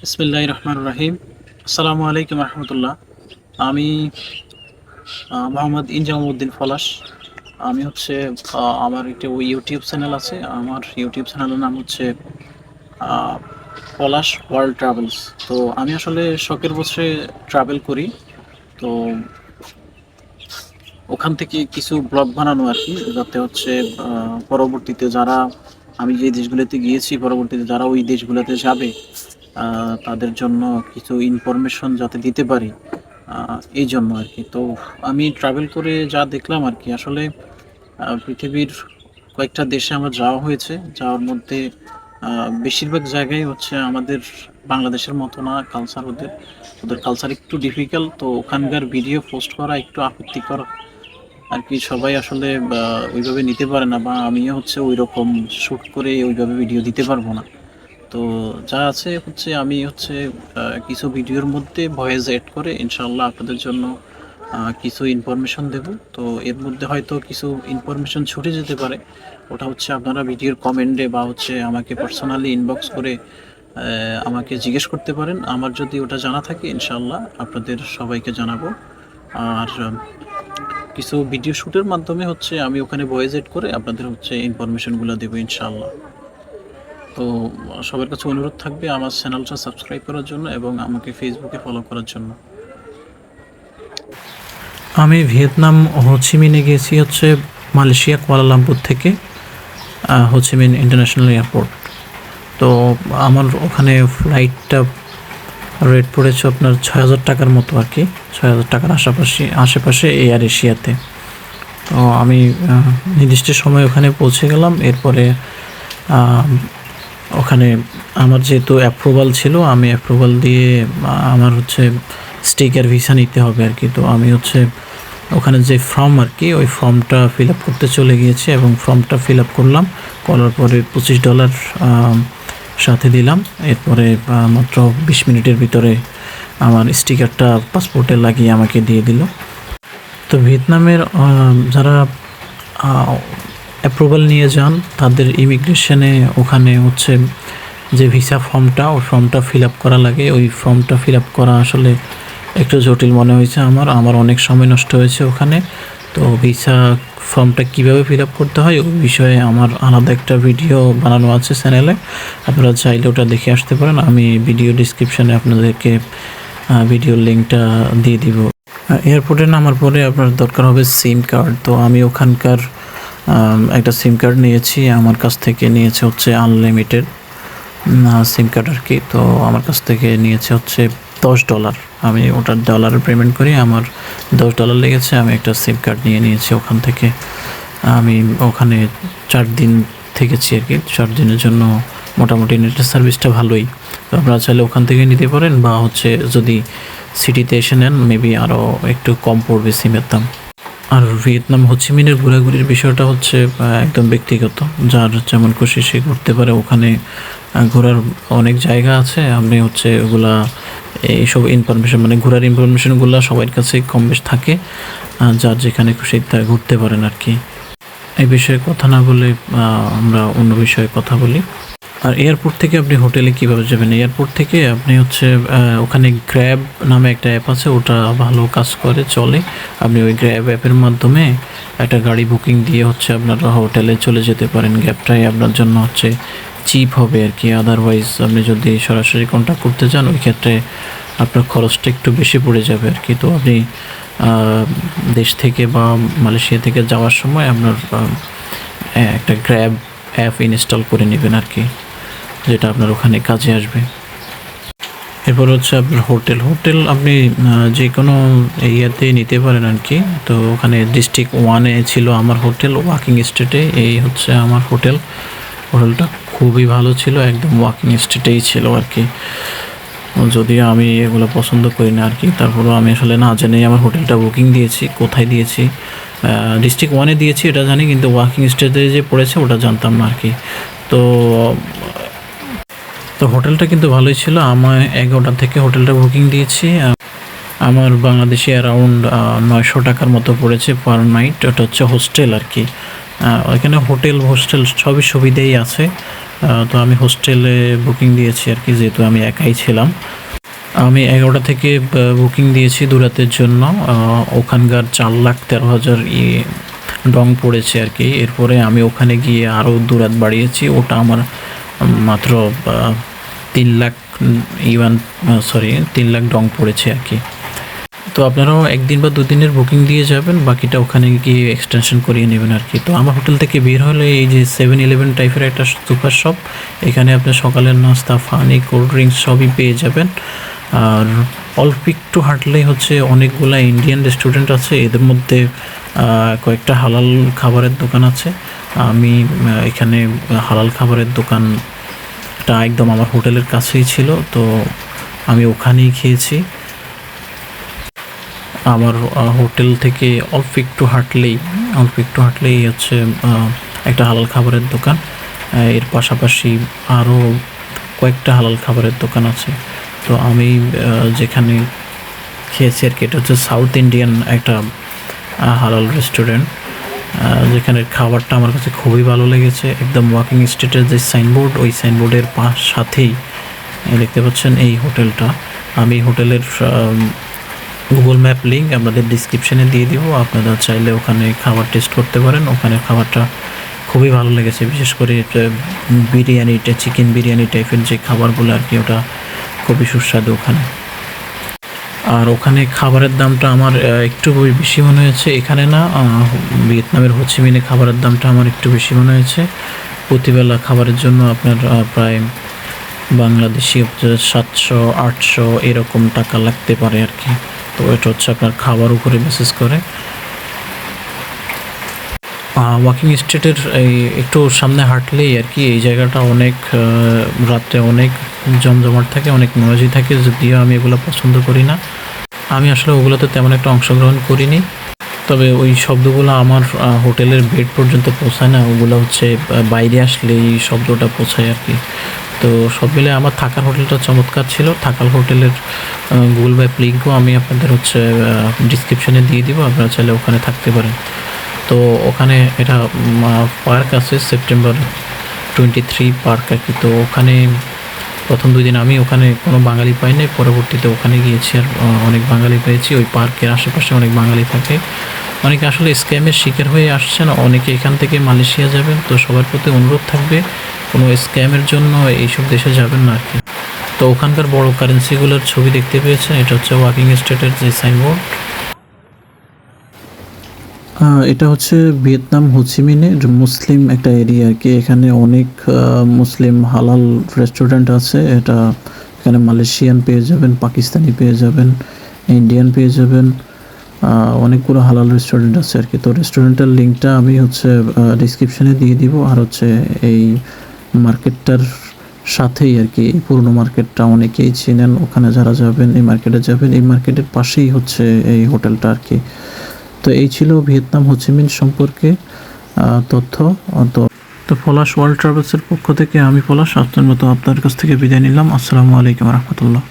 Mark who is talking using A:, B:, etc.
A: বিসমিল্লাহির রহমানির রহিম। আসসালামু আলাইকুম রহমতুল্লাহ। আমি মোহাম্মদ ইনজামউদ্দিন পলাশ। আমি হচ্ছে আমার একটা ইউটিউব চ্যানেল আছে। আমার ইউটিউব চ্যানেলের নাম হচ্ছে পলাশ ওয়ার্ল্ড ট্রাভেলস। তো আমি আসলে শখের বশে ট্রাভেল করি। তো ওখান থেকে কিছু ব্লগ বানানো আর কি, যাতে হচ্ছে পরবর্তীতে যারা আমি যে দেশগুলোতে গিয়েছি, পরবর্তীতে যারা ওই দেশগুলোতে যাবে তাদের জন্য কিছু ইনফরমেশন যাতে দিতে পারি, এই জন্য আর কি। তো আমি ট্রাভেল করে যা দেখলাম আর কি, আসলে পৃথিবীর কয়েকটা দেশে আমার যাওয়া হয়েছে। যাওয়ার মধ্যে বেশিরভাগ জায়গায় হচ্ছে আমাদের বাংলাদেশের মতো না কালচার। ওদের ওদের কালচার একটু ডিফিকাল্ট। তো ওখানকার ভিডিও পোস্ট করা একটু আপত্তিকর আর কি। সবাই আসলে ওইভাবে নিতে পারে না, বা আমিও হচ্ছে ওই রকম শ্যুট করে ওইভাবে ভিডিও দিতে পারবো না। তো যা আছে হচ্ছে আমি হচ্ছে কিছু ভিডিওর মধ্যে ভয়েস অ্যাড করে ইনশাআল্লাহ আপনাদের জন্য কিছু ইনফরমেশন দেব। তো এর মধ্যে হয়তো কিছু ইনফরমেশন ছুটে যেতে পারে। ওটা হচ্ছে আপনারা ভিডিওর কমেন্টে বা হচ্ছে আমাকে পার্সোনালি ইনবক্স করে আমাকে জিজ্ঞেস করতে পারেন। আমার যদি ওটা জানা থাকে ইনশাআল্লাহ আপনাদের সবাইকে জানাবো। আর কিছু ভিডিও শ্যুটের মাধ্যমে হচ্ছে আমি ওখানে ভয়েস এড করে আপনাদের হচ্ছে ইনফরমেশনগুলো দেবো ইনশাআল্লাহ। তো সবার কাছে অনুরোধ থাকবে আমার চ্যানেলটা সাবস্ক্রাইব করার জন্য এবং আমাকে ফেসবুকে ফলো করার জন্য।
B: আমি ভিয়েতনাম হোচিমিনে গিয়েছি হচ্ছে মালয়েশিয়া কুয়ালালামপুর থেকে হোচিমিন ইন্টারন্যাশনাল এয়ারপোর্ট। তো আমার ওখানে ফ্লাইটটা রেট পড়েছে আপনার ৬,০০০ টাকার মতো আর কি, ৬,০০০ টাকার আশেপাশে এয়ার এশিয়াতে। তো আমি নির্দিষ্ট সময় ওখানে পৌঁছে গেলাম। এরপরে ওখানে আমার যেহেতু অ্যাপ্রুভাল ছিল, আমি অ্যাপ্রুভাল দিয়ে আমার হচ্ছে স্টিকার ভিসা নিতে হবে আর কি। তো আমি হচ্ছে ওখানে যে ফর্ম আর কি, ওই ফর্মটা ফিল আপ করতে চলে গিয়েছি এবং ফর্মটা ফিল আপ করলাম। করার পরে $25 সাথে দিলাম। এরপরে মাত্র 20 মিনিটের ভিতরে আমার স্টিকারটা পাসপোর্টে লাগিয়ে আমাকে দিয়ে দিল। তো ভিয়েতনামের যারা অ্যাপ্রুভাল নিয়ে যান তাদের ইমিগ্রেশনে ওখানে হচ্ছে যে ভিসা ফর্মটা, ওই ফর্মটা ফিল আপ করা লাগে। ওই ফর্মটা ফিল আপ করা আসলে একটু জটিল মনে হয়েছে আমার অনেক সময় নষ্ট হয়েছে ওখানে। তো ভিসা ফর্মটা কীভাবে ফিল আপ করতে হয় ওই বিষয়ে আমার আলাদা একটা ভিডিও বানানো আছে চ্যানেলে, আপনারা চাইলে ওটা দেখে আসতে পারেন। আমি ভিডিও ডিসক্রিপশানে আপনাদেরকে ভিডিওর লিঙ্কটা দিয়ে দিব। এয়ারপোর্টে নামার পরে আপনার দরকার হবে সিম কার্ড। তো আমি ওখানকার একটা সিম কার্ড নিয়েছি, আমার কাছ থেকে নিয়েছে হচ্ছে আনলিমিটেড সিম কার্ড আর কি। তো আমার কাছ থেকে নিয়েছে হচ্ছে $10। আমি ওটার ডলারে পেমেন্ট করি, আমার $10 লেগেছে। আমি একটা সিম কার্ড নিয়েছি ওখান থেকে। আমি ওখানে 4 দিন থেকেছি আর কি। 4 দিনের জন্য মোটামুটি নেটের সার্ভিসটা ভালোই। তো আপনারা চাইলে ওখান থেকে নিতে পারেন, বা হচ্ছে যদি সিটিতে এসে নেন মেবি আরও একটু কম পড়বে সিমের দাম। আর ভিয়েতনাম হোচিমিনের ঘোরাঘুরির বিষয়টা হচ্ছে একদম ব্যক্তিগত, যার যেমন খুশি সে ঘুরতে পারে। ওখানে ঘোরার অনেক জায়গা আছে, আপনি হচ্ছে ওগুলা এইসব ইনফরমেশন মানে ঘোরার ইনফরমেশনগুলো সবার কাছে কম বেশ থাকে, যার যেখানে খুশি তা ঘুরতে পারেন আর কি। এই বিষয়ে কথা না বলে আমরা অন্য বিষয়ে কথা বলি। আর এয়ারপোর্ট থেকে আপনি হোটেলে কীভাবে যাবেন? এয়ারপোর্ট থেকে আপনি হচ্ছে ওখানে গ্র্যাব নামে একটা অ্যাপ আছে, ওটা ভালো কাজ করে, চলে। আপনি ওই গ্র্যাব অ্যাপের মাধ্যমে একটা গাড়ি বুকিং দিয়ে হচ্ছে আপনারা হোটেলে চলে যেতে পারেন। গ্যাপটাই আপনার জন্য হচ্ছে চিপ হবে আর কি। আদারওয়াইজ আপনি যদি সরাসরি কন্ট্যাক্ট করতে চান ওই ক্ষেত্রে আপনার খরচটা একটু বেশি পড়ে যাবে আর কি। তো আপনি দেশ থেকে বা মালয়েশিয়া থেকে যাওয়ার সময় আপনার একটা গ্র্যাব অ্যাপ ইনস্টল করে নেবেন আর কি, যেটা আপনার ওখানে কাজে আসবে। এরপর হচ্ছে আপনার হোটেল আপনি যে কোনো এরিয়াতে নিতে পারেন আর কি। তো ওখানে ডিস্ট্রিক্ট 1-এ ছিল আমার হোটেল, ওয়াকিং স্ট্রিটে। এই হচ্ছে আমার হোটেলটা খুবই ভালো ছিল, একদম ওয়াকিং স্ট্রিটেই ছিল আর কি। যদিও আমি এগুলো পছন্দ করি না আর কি, তারপরেও আমি আসলে না জেনেই আমার হোটেলটা বুকিং দিয়েছি। কোথায় দিয়েছি? ডিস্ট্রিক্ট 1-এ দিয়েছি এটা জানি, কিন্তু ওয়াকিং স্ট্রিটে যে পড়েছে ওটা জানতাম না আর কি। তো হোটেলটা কিন্তু ভালোই ছিল। আমার 11টা থেকে হোটেলটা বুকিং দিয়েছি। আমার বাংলাদেশে অ্যারাউন্ড 900 টাকার মতো পড়েছে পার নাইট। ওটা হচ্ছে হোস্টেল আর কি। ওইখানে হোটেল হোস্টেল সবই সুবিধেই আছে। তো আমি হোস্টেলে বুকিং দিয়েছি আর কি, যেহেতু আমি একাই ছিলাম। আমি 11টা থেকে বুকিং দিয়েছি 2 রাতের জন্য। ওখানকার 4,13,000 ডং পড়েছে আর কি। এরপরে আমি ওখানে গিয়ে আরও 2 রাত বাড়িয়েছি, ওটা আমার মাত্র 3 লাখ ইউয়ান, 3 লাখ ডং পড়েছে আর কি। তো আপনারাও 1 দিন বা 2 দিনের বুকিং দিয়ে যাবেন, বাকিটা ওখানে গিয়ে এক্সটেনশন করিয়ে নেবেন আর কি। তো আমার হোটেল থেকে বের হলে এই যে 7-11 টাইপের একটা সুপার শপ, এখানে আপনি সকালের নাস্তা, পানি, কোল্ড ড্রিঙ্কস সবই পেয়ে যাবেন। আর অল্প একটু হাঁটলেই হচ্ছে অনেকগুলা ইন্ডিয়ান রেস্টুরেন্ট আছে, এদের মধ্যে কয়েকটা হালাল খাবারের দোকান আছে। আমি এখানে হালাল খাবারের দোকানটা একদম আমার হোটেলের কাছেই ছিল, তো আমি ওখানেই খেয়েছি। আমার হোটেল থেকে অল্প একটু হাঁটলেই হচ্ছে একটা হালাল খাবারের দোকান। এর পাশাপাশি আরও কয়েকটা হালাল খাবারের দোকান আছে। তো আমি যেখানে খেয়েছি আর কি, এটা হচ্ছে সাউথ ইন্ডিয়ান একটা হালাল রেস্টুরেন্ট, যেখানের খাবারটা আমার কাছে খুবই ভালো লেগেছে। একদম ওয়াকিং স্ট্রিটের যে সাইনবোর্ড, ওই সাইনবোর্ডের সাথেই দেখতে পাচ্ছেন এই হোটেলটা। আমি হোটেলের গুগল ম্যাপ লিঙ্ক আপনাদের ডিসক্রিপশানে দিয়ে দিব, আপনারা চাইলে ওখানে খাবার টেস্ট করতে পারেন। ওখানের খাবারটা খুবই ভালো লেগেছে, বিশেষ করে বিরিয়ানিটা, চিকেন বিরিয়ানি টাইপের যে খাবারগুলো আর কি, ওটা খুবই সুস্বাদু ওখানে। আর ওখানে খাবারের দামটা আমার একটু বেশি মনে হয়েছে, এখানে না, ভিয়েতনামের হোচিমিনে খাবারের দামটা আমার একটু বেশি মনে হয়েছে। প্রতিবেলা খাবারের জন্য আপনার প্রায় বাংলাদেশি 700-800 এরকম টাকা লাগতে পারে আর কি। তো এটা হচ্ছে আপনার খাবার উপরে বেসিস করে। ওয়াকিং স্ট্রিটের এই একটু সামনে হাঁটলেই আর কি এই জায়গাটা অনেক রাত্রে অনেক জমজমাট থাকে, অনেক নয়েজি থাকে, যদিও আমি এগুলো পছন্দ করি না। আমি আসলে ওগুলোতে তেমন একটা অংশগ্রহণ করিনি, তবে ওই শব্দগুলো আমার হোটেলের বেড পর্যন্ত পৌঁছায় না, ওগুলো হচ্ছে বাইরে আসলে এই শব্দটা পৌঁছায় আর কি। তো সব মিলে আমার থাকার হোটেলটা চমৎকার ছিল। থাকার হোটেলের গুগল ম্যাপ লিঙ্কও আমি আপনাদের হচ্ছে ডিসক্রিপশানে দিয়ে দিব, আপনারা চাইলে ওখানে থাকতে পারেন। তো ওখানে এটা পার্ক আছে, সেপ্টেম্বর 23 পার্ক আর কি। তো ওখানে প্রথম 2 দিন আমি ওখানে কোনো বাঙালি পাইনি, পরবর্তীতে ওখানে গিয়েছি আর অনেক বাঙালি পেয়েছি। ওই পার্কের আশেপাশে অনেক বাঙালি থাকে, অনেকে আসলে স্ক্যামের শিকার হয়ে আসছেন, অনেকে এখান থেকে মালয়েশিয়া যাবেন। তো সবার প্রতি অনুরোধ থাকবে, কোনো স্ক্যামের জন্য এইসব দেশে যাবেন না আর কি। তো ওখানকার বড় কারেন্সিগুলোর ছবি দেখতে পেয়েছেন, এটা হচ্ছে ওয়াকিং স্ট্রিটের যে সাইনবোর্ড। এটা হচ্ছে ভিয়েতনাম হোচিমিনের মুসলিম একটা এরিয়া আর কি। এখানে অনেক মুসলিম হালাল রেস্টুরেন্ট আছে। এখানে মালয়েশিয়ান পেয়ে যাবেন, পাকিস্তানি পেয়ে যাবেন, ইন্ডিয়ান পেয়ে যাবেন, অনেকগুলো হালাল রেস্টুরেন্ট আছে আর কি। তো রেস্টুরেন্টের লিঙ্কটা আমি হচ্ছে ডিসক্রিপশানে দিয়ে দিব। আর হচ্ছে এই মার্কেটটার সাথেই আর কি, এই পুরনো মার্কেটটা অনেকেই চেনেন, ওখানে যারা যাবেন এই মার্কেটে যাবেন, এই মার্কেটের পাশেই হচ্ছে এই হোটেলটা আর কি। তো এই ছিল ভিয়েতনাম হোচিমিন সম্পর্কে তথ্য। তো পলাশ ওয়ার্ল্ড ট্রাভেলসের পক্ষ থেকে আমি পলাশ আপনার মতো আপনার কাছ থেকে বিদায় নিলাম। আসসালামু আলাইকুম রহমতুল্লাহ।